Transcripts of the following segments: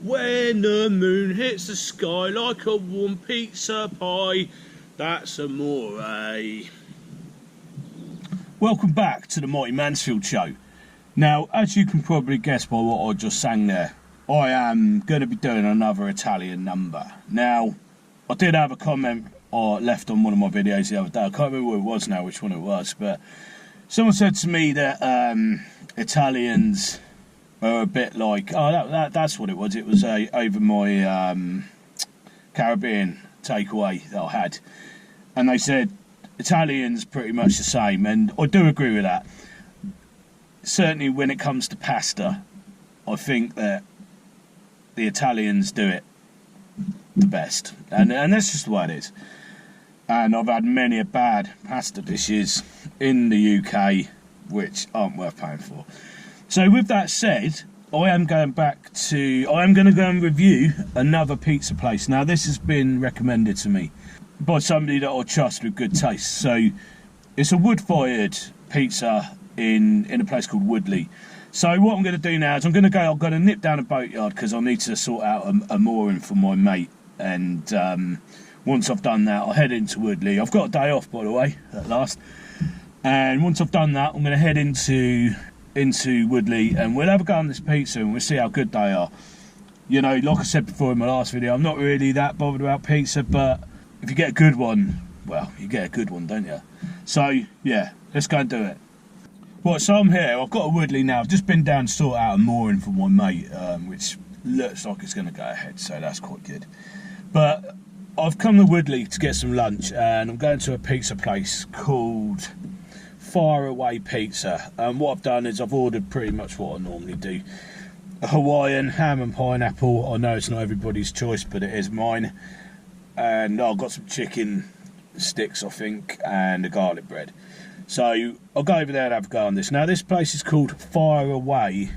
When the moon hits the sky like a warm pizza pie, that's amore. Welcome back to the Mighty Mansfield show. Now, as you can probably guess by what I just sang there, I am going to be doing another Italian number. Now, I did have a comment left on one of my videos the other day. I can't remember what it was now, which one it was, but someone said to me that Italians are a bit like, that's what it was. It was over my Caribbean takeaway that I had, and they said Italians pretty much the same, and I do agree with that. Certainly when it comes to pasta, I think that the Italians do it the best, and that's just the way it is. And I've had many a bad pasta dishes in the UK which aren't worth paying for. So with that said, I am going to go and review another pizza place. Now this has been recommended to me by somebody that I trust with good taste. So it's a wood-fired pizza in a place called Woodley. So what I'm going to do now is I'm going to nip down a boatyard because I need to sort out a mooring for my mate. And once I've done that, I'll head into Woodley. I've got a day off, by the way, at last. And once I've done that, I'm going to head into Woodley, and we'll have a go on this pizza and we'll see how good they are. You know, like I said before in my last video, I'm not really that bothered about pizza, but if you get a good one, well, you get a good one, don't you? So yeah, let's go and do it. Right, so I'm here. I've got a Woodley now. I've just been down to sort out a mooring for my mate, which looks like it's going to go ahead, so that's quite good. But I've come to Woodley to get some lunch, and I'm going to a pizza place called Fireaway Pizza. And what I've done is I've ordered pretty much what I normally do: a Hawaiian, ham and pineapple. I know it's not everybody's choice, but it is mine. And I've got some chicken sticks, I think, and a garlic bread. So I'll go over there and have a go on this. Now this place is called Fireaway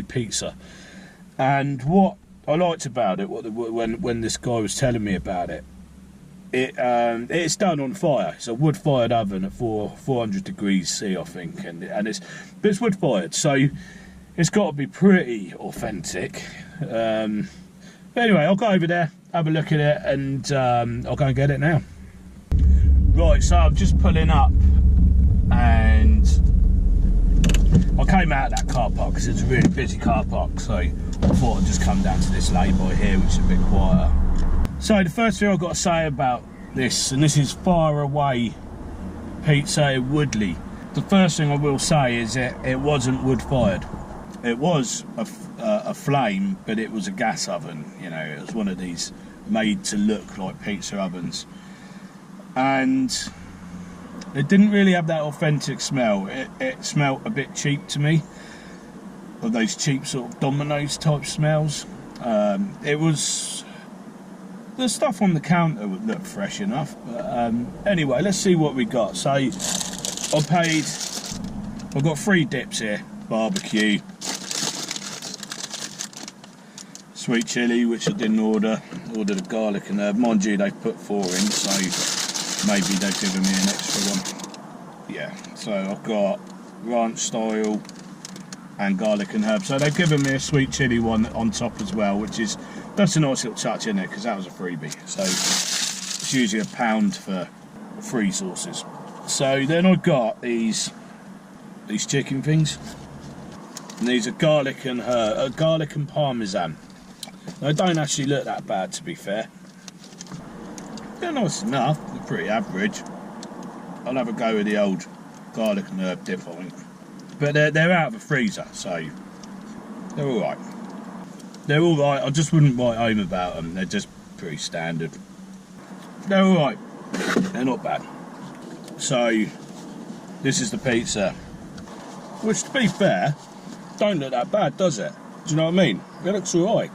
Pizza, and what I liked about it, when this guy was telling me about it, it's done on fire. It's a wood-fired oven at 400 degrees C, I think, and it's wood-fired, so it's got to be pretty authentic. But anyway, I'll go over there, have a look at it, and I'll go and get it now. Right, so I'm just pulling up, and I came out of that car park because it's a really busy car park, so I thought I'd just come down to this lay-by here, which is a bit quieter. So the first thing I've got to say about this, and this is Fireaway Pizza in Woodley. The first thing I will say is it wasn't wood-fired. It was a flame, but it was a gas oven. You know, it was one of these made to look like pizza ovens. And it didn't really have that authentic smell. It smelled a bit cheap to me, of those cheap sort of Domino's type smells. It was, the stuff on the counter would look fresh enough, but anyway, let's see what we got. So I've got 3 dips here: barbecue, sweet chilli, which I didn't ordered the garlic and herb. Mind you, they've put 4 in, so maybe they've given me an extra one. Yeah, so I've got ranch style and garlic and herb. So they've given me a sweet chilli one on top as well, that's a nice little touch in it because that was a freebie. So it's usually £1 for 3 sauces. So then I've got these chicken things, and these are garlic and parmesan. They don't actually look that bad, to be fair. They're nice enough. They're pretty average. I'll have a go with the old garlic and herb dip, I think. But they're out of the freezer, so they're all right. They're all right. I just wouldn't write home about them. They're just pretty standard. They're all right. They're not bad. So this is the pizza, which, to be fair, don't look that bad, does it? Do you know what I mean? It looks all right.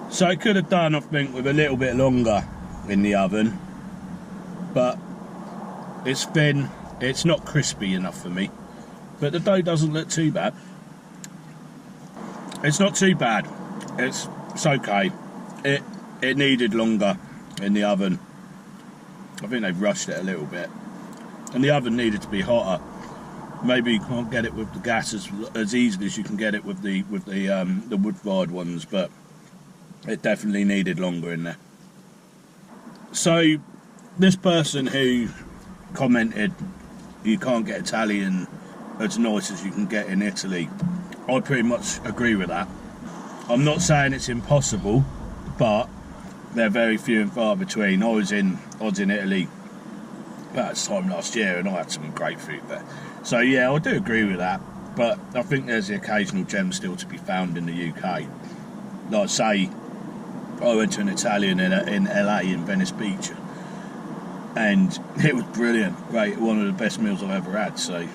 So it could have done, I think, with a little bit longer in the oven, but it's thin. It's not crispy enough for me, but the dough doesn't look too bad. It's not too bad. It's okay. It needed longer in the oven. I think they've rushed it a little bit, and the oven needed to be hotter. Maybe you can't get it with the gas as easily as you can get it with the wood-fired ones, but it definitely needed longer in there. So this person who commented you can't get Italian as nice as you can get in Italy, I pretty much agree with that. I'm not saying it's impossible, but they're very few and far between. I was in Italy about this time last year and I had some great food there. So yeah, I do agree with that, but I think there's the occasional gem still to be found in the UK. Like say, I went to an Italian in LA, in Venice Beach, and it was brilliant, great, one of the best meals I've ever had. So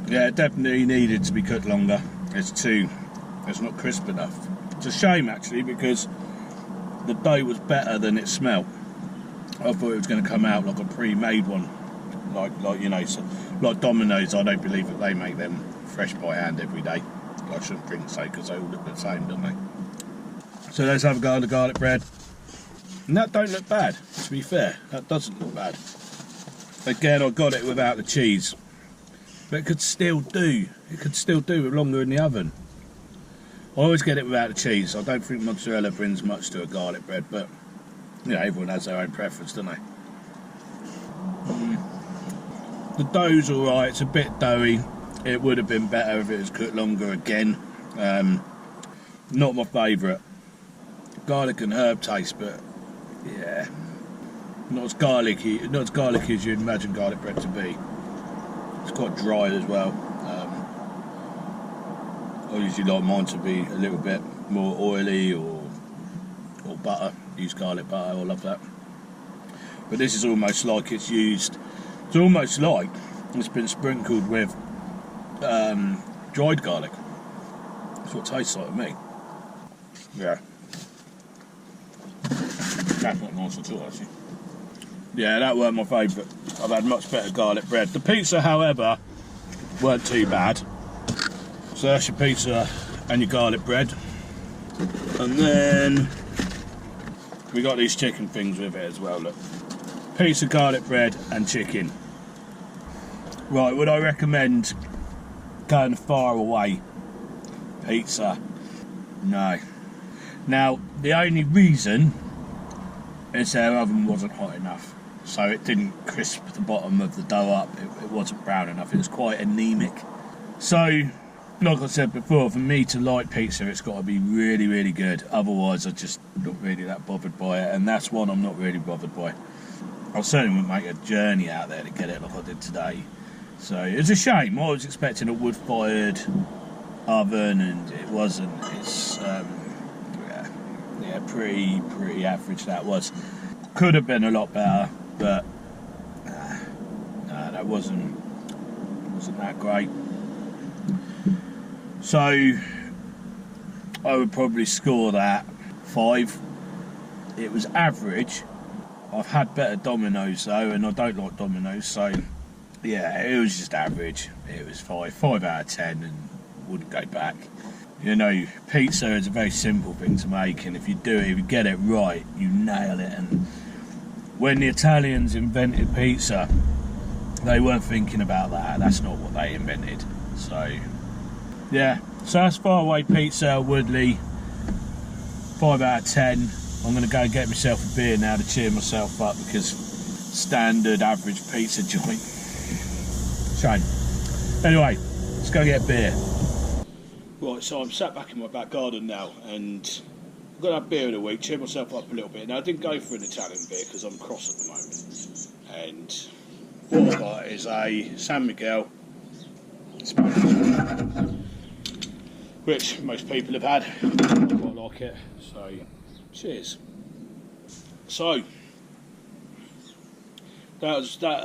yeah, it definitely needed to be cooked longer. It's not crisp enough. It's a shame actually, because the dough was better than it smelt. I thought it was going to come out like a pre-made one, like you know, so, like Domino's. I don't believe that they make them fresh by hand every day. I shouldn't think so, because they all look the same, don't they? So let's have a go at the garlic bread. And that don't look bad, to be fair. That doesn't look bad. Again, I got it without the cheese, but it could still do. It could still do with longer in the oven. I always get it without the cheese. I don't think mozzarella brings much to a garlic bread, but you know, everyone has their own preference, don't they? The dough's alright, it's a bit doughy. It would have been better if it was cooked longer again. Not my favourite. Garlic and herb taste, but yeah, not as garlicky as you'd imagine garlic bread to be. It's quite dry as well. I usually like mine to be a little bit more oily or butter. Use garlic butter, I love that. But this is almost like it's been sprinkled with dried garlic. That's what it tastes like to me. Yeah. That's not nice at all, actually. Yeah, that weren't my favourite. I've had much better garlic bread. The pizza, however, weren't too bad. So that's your pizza and your garlic bread. And then we got these chicken things with it as well, look. Pizza, garlic bread and chicken. Right, would I recommend going Fireaway Pizza? No. Now, the only reason is their oven wasn't hot enough, so it didn't crisp the bottom of the dough up. It wasn't brown enough. It was quite anemic. So, like I said before, for me to like pizza, it's got to be really, really good. Otherwise, I'm just not really that bothered by it, and that's one I'm not really bothered by. I certainly wouldn't make a journey out there to get it like I did today. So it's a shame. I was expecting a wood-fired oven, and it wasn't. It's pretty average. That was. Could have been a lot better, but that wasn't that great. So I would probably score that 5. It was average. I've had better Domino's though, and I don't like Domino's, so yeah, it was just average. It was 5 out of 10, and wouldn't go back. You know, pizza is a very simple thing to make, and if you get it right, you nail it. And when the Italians invented pizza, they weren't thinking about that. That's not what they invented. So yeah, so that's Fireaway Pizza, Woodley, 5 out of 10. I'm going to go and get myself a beer now to cheer myself up, because standard average pizza joint. Shame. Anyway, let's go get a beer. Right, so I'm sat back in my back garden now, and I've got to have beer in a week, cheer myself up a little bit. Now, I didn't go for an Italian beer because I'm cross at the moment. And what I've got is a San Miguel, which most people have had. I quite like it, so cheers. So that was that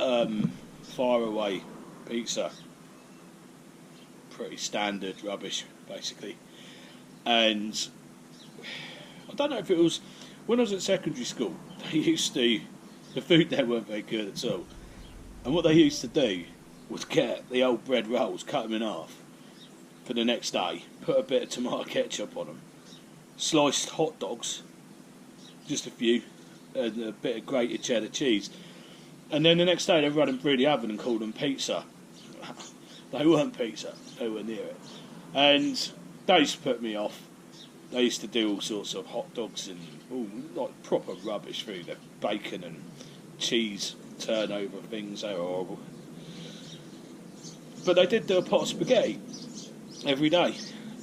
Fireaway Pizza. Pretty standard rubbish, basically. And I don't know if it was when I was at secondary school. The food there weren't very good at all. And what they used to do was get the old bread rolls, cut them in half for the next day, put a bit of tomato ketchup on them, sliced hot dogs, just a few, and a bit of grated cheddar cheese, and then the next day they'd run them through the oven and call them pizza. They weren't pizza, they were near it. And they used to put me off. They used to do all sorts of hot dogs and all like proper rubbish food. Their bacon and cheese turnover things, they were horrible. But they did do a pot of spaghetti every day,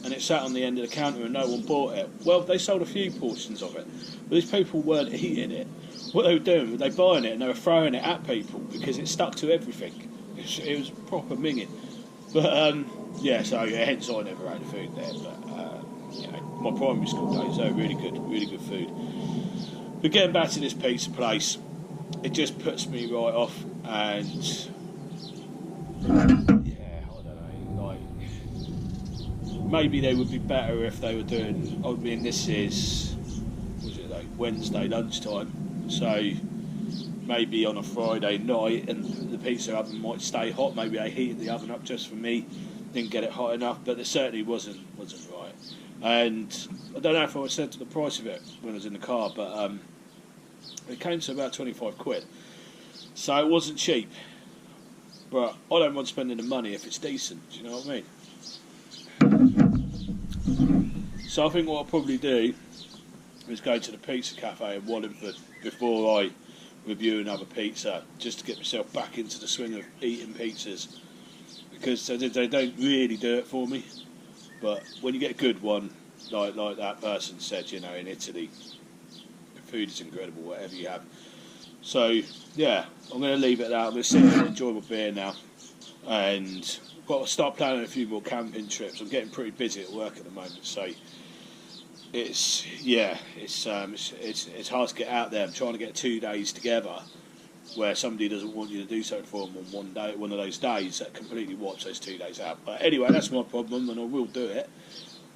and it sat on the end of the counter and no one bought it. Well, they sold a few portions of it, but these people weren't eating it. What they were doing was they buying it and they were throwing it at people because it stuck to everything. It was proper minging. But yeah, so yeah, hence I never had food there. But you know, my primary school days, they were really good food. But getting back to this pizza place, it just puts me right off, and yeah, I don't know, like maybe they would be better if they were doing. I mean, this is was it like Wednesday lunchtime, so maybe on a Friday night, and the pizza oven might stay hot. Maybe they heated the oven up just for me, didn't get it hot enough, but it certainly wasn't right. And I don't know if I said to the price of it when I was in the car, but it came to about 25 quid. So it wasn't cheap, but I don't mind spending the money if it's decent, do you know what I mean? So I think what I'll probably do is go to the pizza cafe in Wallingford before I review another pizza, just to get myself back into the swing of eating pizzas, because they don't really do it for me. But when you get a good one, like that person said, you know, in Italy, the food is incredible, whatever you have. So yeah, I'm going to leave it at that. I'm going to sit here and enjoy my beer now, and I've got to start planning a few more camping trips. I'm getting pretty busy at work at the moment, so it's hard to get out there. I'm trying to get 2 days together where somebody doesn't want you to do something for them on one day, one of those days, that completely wipes those 2 days out. But anyway, that's my problem, and I will do it.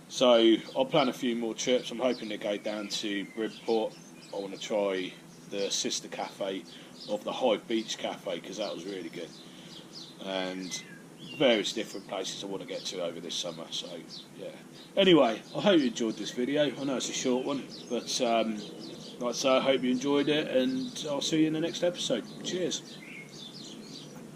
So I'll plan a few more trips. I'm hoping to go down to Bridport. I want to try the sister cafe of the Hive Beach Cafe, because that was really good. And various different places I want to get to over this summer. So yeah. Anyway, I hope you enjoyed this video. I know it's a short one, but like I say, I hope you enjoyed it, and I'll see you in the next episode. Cheers.